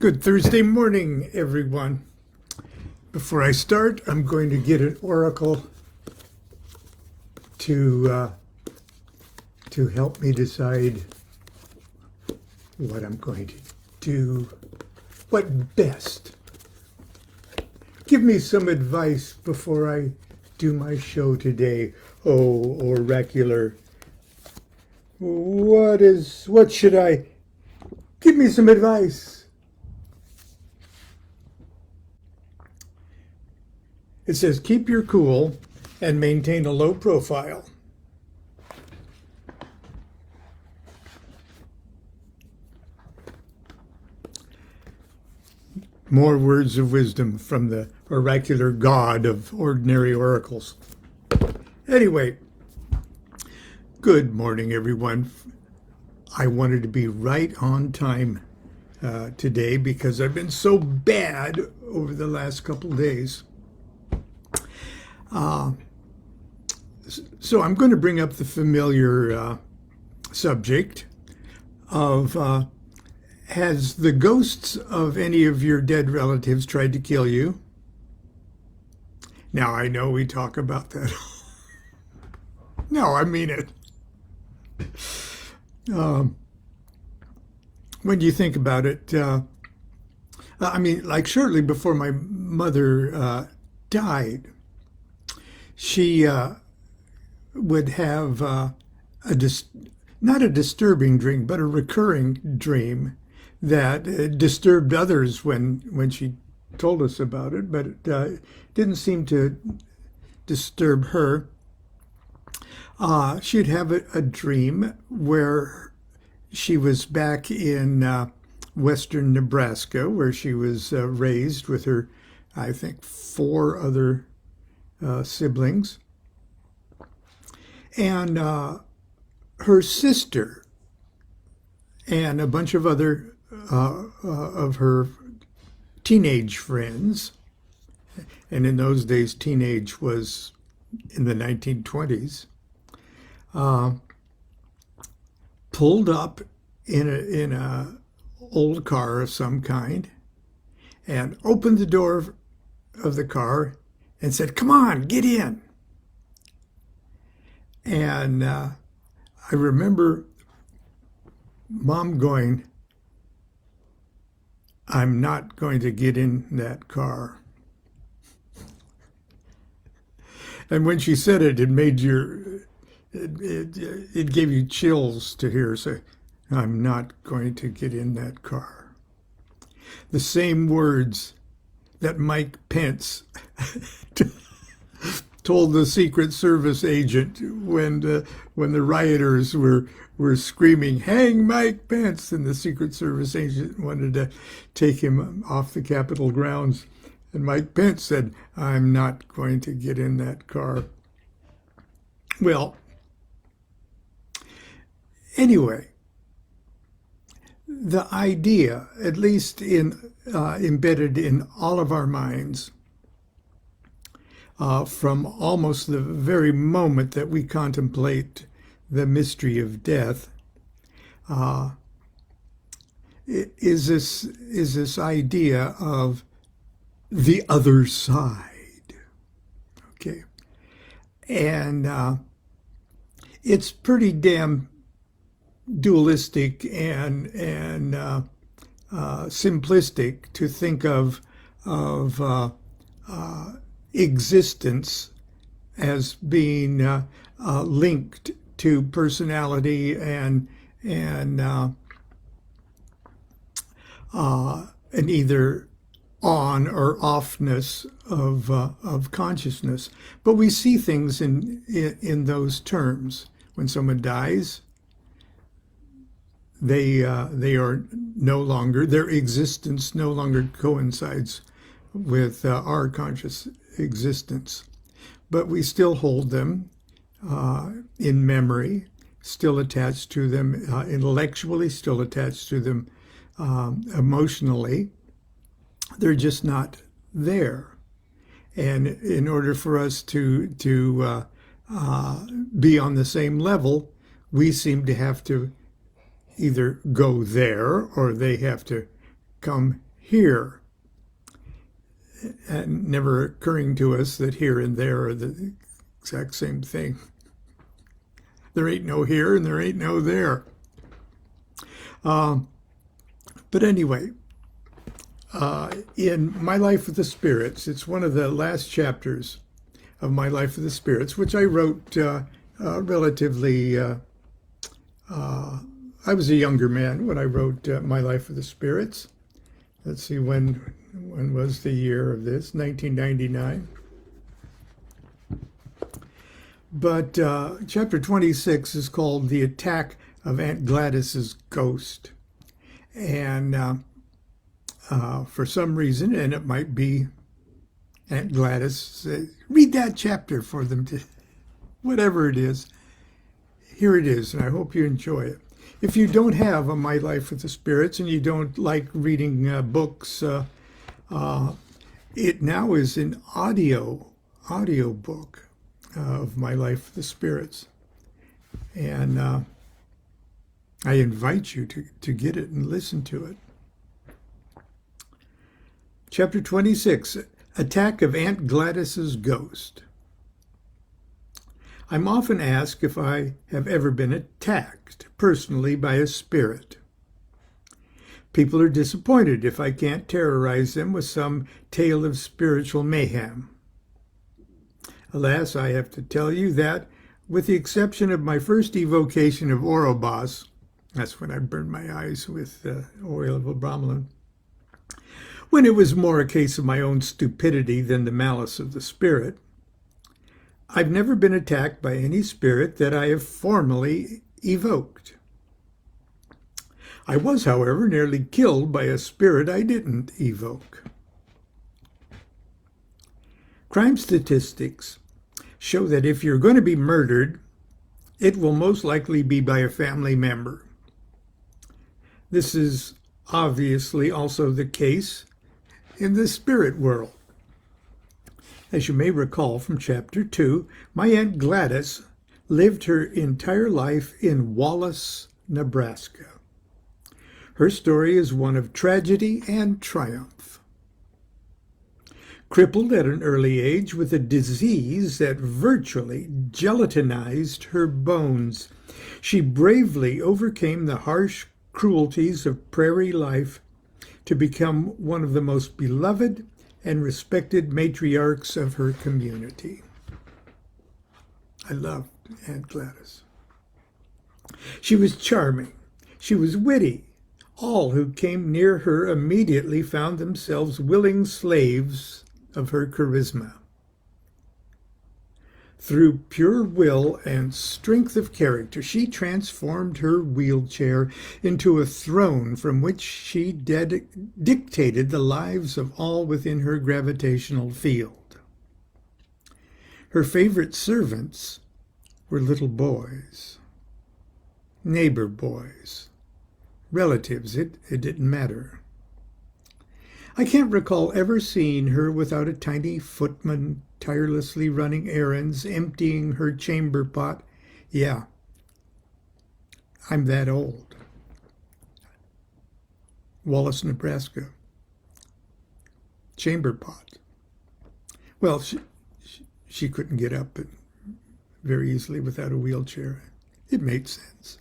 Good Thursday morning, everyone. Before I start, I'm going to get an oracle to help me decide what I'm going to do, what best. Give me some advice before I do my show today. Oh, oracular. What should I? Give me some advice. It says, keep your cool and maintain a low profile. More words of wisdom from the oracular god of ordinary oracles. Anyway, good morning, everyone. I wanted to be right on time today because I've been so bad over the last couple days. So I'm going to bring up the familiar subject of has the ghosts of any of your dead relatives tried to kill you? Now, I know we talk about that. No, I mean it. When you think about it, I mean, like shortly before my mother died, she would have not a disturbing dream, but a recurring dream that disturbed others when she told us about it, but it didn't seem to disturb her. She'd have a dream where she was back in western Nebraska, where she was raised with her, I think, 4 other siblings. And her sister and a bunch of other of her teenage friends, and in those days teenage was in the 1920s, pulled up in a old car of some kind and opened the door of the car and said, "Come on, get in." And I remember Mom going, "I'm not going to get in that car." And when she said it, it gave you chills to hear her say, "I'm not going to get in that car." The same words that Mike Pence told the Secret Service agent when the rioters were screaming, "Hang Mike Pence!" and the Secret Service agent wanted to take him off the Capitol grounds. And Mike Pence said, "I'm not going to get in that car." Well, anyway, the idea, at least embedded in all of our minds, from almost the very moment that we contemplate the mystery of death, is this idea of the other side. Okay, and it's pretty damn dualistic and simplistic to think of existence as being linked to personality and either on or offness of consciousness. But we see things in those terms. When someone dies, they are no longer, their existence no longer coincides with our conscious existence, but we still hold them in memory, still attached to them intellectually, still attached to them emotionally. They're just not there. And in order for us to be on the same level, we seem to have to either go there or they have to come here, and never occurring to us that here and there are the exact same thing. There ain't no here and there ain't no there. But anyway, in My Life with the Spirits, it's one of the last chapters of My Life with the Spirits, which I wrote relatively, I was a younger man when I wrote My Life with the Spirits. Let's see, when was the year of this? 1999. But chapter 26 is called The Attack of Aunt Gladys's Ghost. And for some reason, and it might be Aunt Gladys, read that chapter for them to, whatever it is. Here it is, and I hope you enjoy it. If you don't have a My Life with the Spirits and you don't like reading books, it now is an audio book of My Life with the Spirits. And I invite you to get it and listen to it. Chapter 26, Attack of Aunt Gladys's Ghost. I'm often asked if I have ever been attacked personally by a spirit. People are disappointed if I can't terrorize them with some tale of spiritual mayhem. Alas, I have to tell you that, with the exception of my first evocation of Ouroboros, that's when I burned my eyes with oil of bromelain, when it was more a case of my own stupidity than the malice of the spirit, I've never been attacked by any spirit that I have formally evoked. I was, however, nearly killed by a spirit I didn't evoke. Crime statistics show that if you're going to be murdered, it will most likely be by a family member. This is obviously also the case in the spirit world. As you may recall from chapter 2, my Aunt Gladys lived her entire life in Wallace, Nebraska. Her story is one of tragedy and triumph. Crippled at an early age with a disease that virtually gelatinized her bones, she bravely overcame the harsh cruelties of prairie life to become one of the most beloved and respected matriarchs of her community. I loved Aunt Gladys. She was charming. She was witty. All who came near her immediately found themselves willing slaves of her charisma. Through pure will and strength of character, she transformed her wheelchair into a throne from which she dictated the lives of all within her gravitational field. Her favorite servants were little boys, neighbor boys, relatives, it didn't matter. I can't recall ever seeing her without a tiny footman tirelessly running errands, emptying her chamber pot. Yeah, I'm that old. Wallace, Nebraska. Chamber pot. Well, she couldn't get up very easily without a wheelchair. It made sense.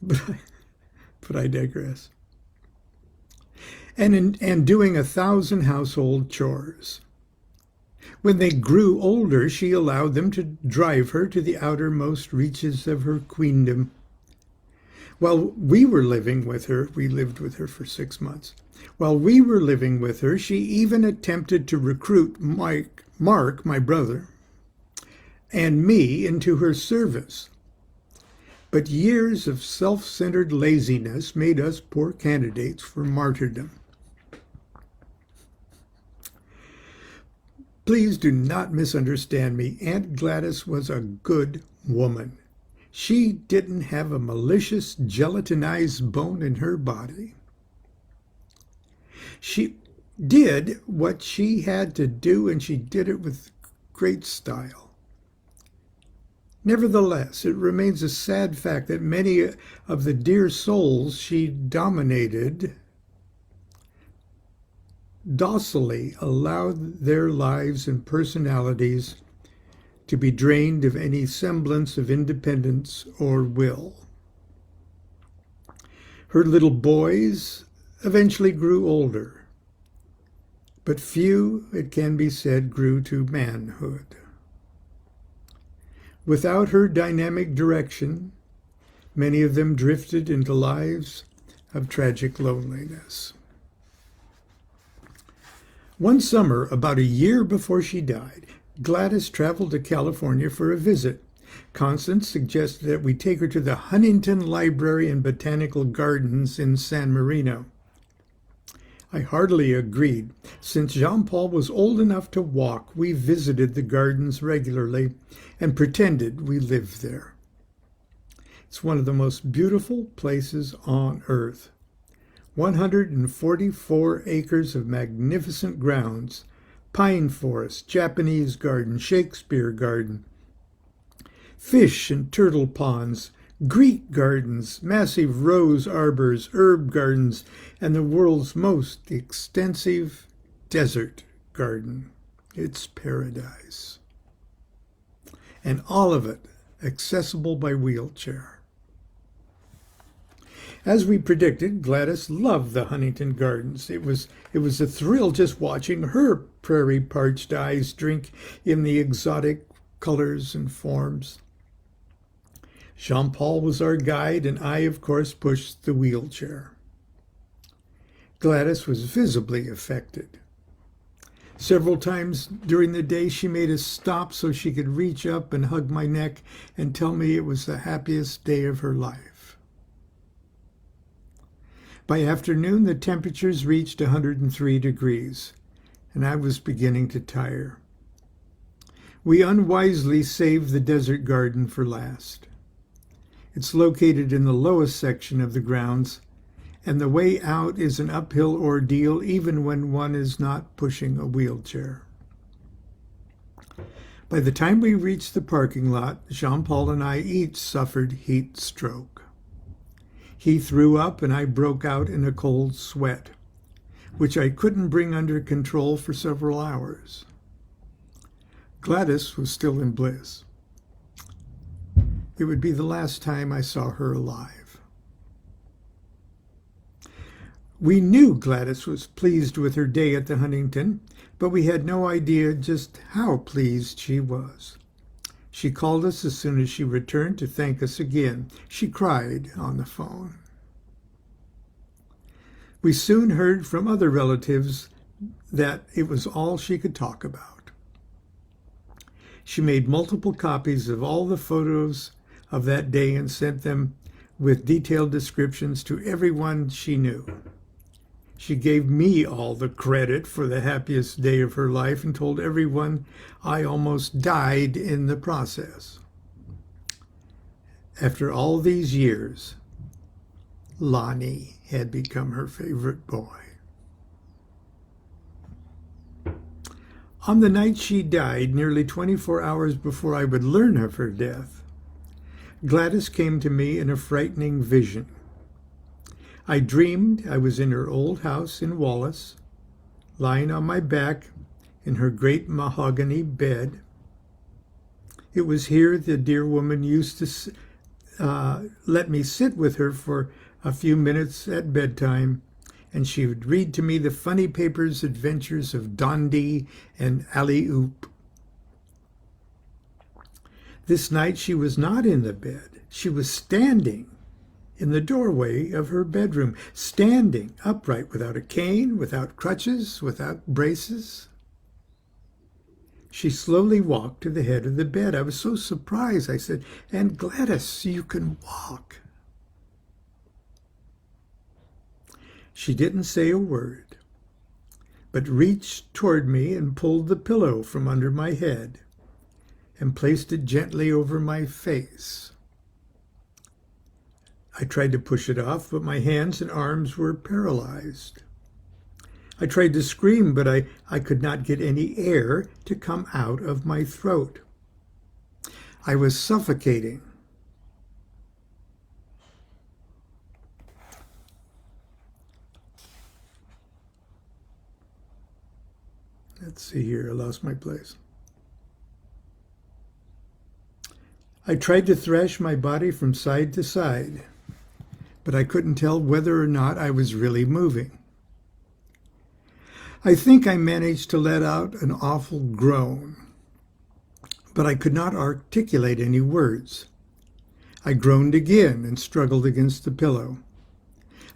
But I digress. And doing 1,000 household chores. When they grew older, she allowed them to drive her to the outermost reaches of her queendom. While we were living with her, we lived with her for 6 months. While we were living with her, she even attempted to recruit Mark, my brother, and me into her service. But years of self-centered laziness made us poor candidates for martyrdom. Please do not misunderstand me. Aunt Gladys was a good woman. She didn't have a malicious, gelatinized bone in her body. She did what she had to do, and she did it with great style. Nevertheless, it remains a sad fact that many of the dear souls she dominated docilely allowed their lives and personalities to be drained of any semblance of independence or will. Her little boys eventually grew older, but few, it can be said, grew to manhood. Without her dynamic direction, many of them drifted into lives of tragic loneliness. One summer, about a year before she died, Gladys traveled to California for a visit. Constance suggested that we take her to the Huntington Library and Botanical Gardens in San Marino. I heartily agreed. Since Jean-Paul was old enough to walk, we visited the gardens regularly and pretended we lived there. It's one of the most beautiful places on earth. 144 acres of magnificent grounds, pine forest, Japanese garden, Shakespeare garden, fish and turtle ponds, Greek gardens, massive rose arbors, herb gardens, and the world's most extensive desert garden. It's paradise. And all of it accessible by wheelchair. As we predicted, Gladys loved the Huntington Gardens. It was a thrill just watching her prairie-parched eyes drink in the exotic colors and forms. Jean-Paul was our guide, and I, of course, pushed the wheelchair. Gladys was visibly affected. Several times during the day, she made us stop so she could reach up and hug my neck and tell me it was the happiest day of her life. By afternoon, the temperatures reached 103 degrees, and I was beginning to tire. We unwisely saved the desert garden for last. It's located in the lowest section of the grounds, and the way out is an uphill ordeal even when one is not pushing a wheelchair. By the time we reached the parking lot, Jean-Paul and I each suffered heat stroke. He threw up and I broke out in a cold sweat, which I couldn't bring under control for several hours. Gladys was still in bliss. It would be the last time I saw her alive. We knew Gladys was pleased with her day at the Huntington, but we had no idea just how pleased she was. She called us as soon as she returned to thank us again. She cried on the phone. We soon heard from other relatives that it was all she could talk about. She made multiple copies of all the photos of that day and sent them with detailed descriptions to everyone she knew. She gave me all the credit for the happiest day of her life and told everyone I almost died in the process. After all these years, Lonnie had become her favorite boy. On the night she died, nearly 24 hours before I would learn of her death, Gladys came to me in a frightening vision. I dreamed I was in her old house in Wallace, lying on my back in her great mahogany bed. It was here the dear woman used to let me sit with her for a few minutes at bedtime, and she would read to me the funny papers adventures of Dondi and Alley-Oop. This night she was not in the bed. She was standing in the doorway of her bedroom, standing upright, without a cane, without crutches, without braces. She slowly walked to the head of the bed. I was so surprised. I said, "And Gladys, you can walk." She didn't say a word, but reached toward me and pulled the pillow from under my head and placed it gently over my face. I tried to push it off, but my hands and arms were paralyzed. I tried to scream, but I could not get any air to come out of my throat. I was suffocating. Let's see here. I lost my place. I tried to thrash my body from side to side, but I couldn't tell whether or not I was really moving. I think I managed to let out an awful groan, but I could not articulate any words. I groaned again and struggled against the pillow.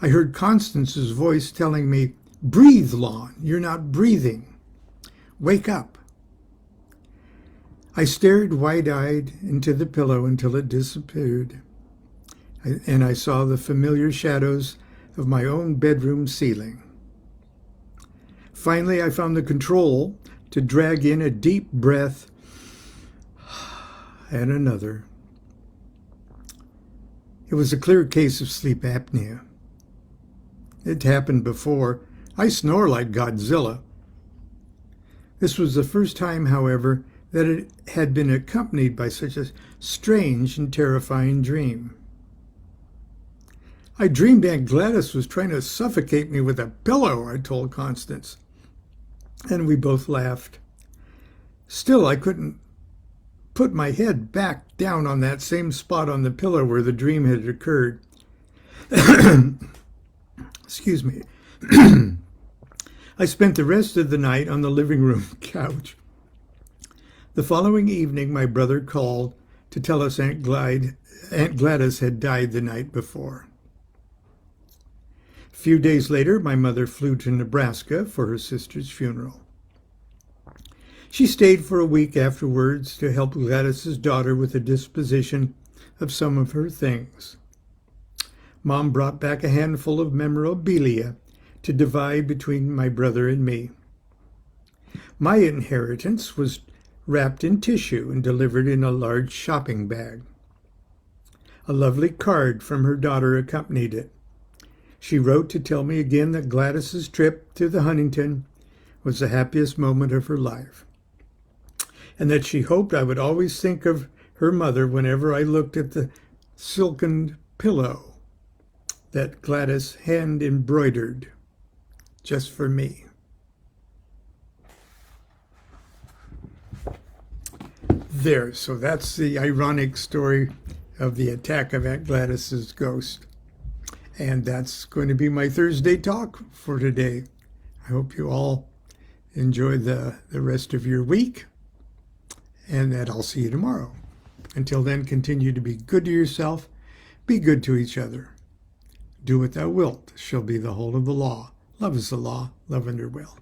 I heard Constance's voice telling me, "Breathe, Lon, you're not breathing. Wake up." I stared wide-eyed into the pillow until it disappeared, and I saw the familiar shadows of my own bedroom ceiling. Finally, I found the control to drag in a deep breath and another. It was a clear case of sleep apnea. It happened before. I snore like Godzilla. This was the first time, however, that it had been accompanied by such a strange and terrifying dream. "I dreamed Aunt Gladys was trying to suffocate me with a pillow," I told Constance, and we both laughed. Still, I couldn't put my head back down on that same spot on the pillow where the dream had occurred. Excuse me. I spent the rest of the night on the living room couch. The following evening, my brother called to tell us Aunt Gladys had died the night before. A few days later, my mother flew to Nebraska for her sister's funeral. She stayed for a week afterwards to help Gladys's daughter with the disposition of some of her things. Mom brought back a handful of memorabilia to divide between my brother and me. My inheritance was wrapped in tissue and delivered in a large shopping bag. A lovely card from her daughter accompanied it. She wrote to tell me again that Gladys's trip to the Huntington was the happiest moment of her life, and that she hoped I would always think of her mother whenever I looked at the silken pillow that Gladys hand embroidered just for me. There, so that's the ironic story of the attack of Aunt Gladys's ghost. And that's going to be my Thursday talk for today. I hope you all enjoy the rest of your week, and that I'll see you tomorrow. Until then, continue to be good to yourself, be good to each other. Do what thou wilt shall be the whole of the law. Love is the law, love under will.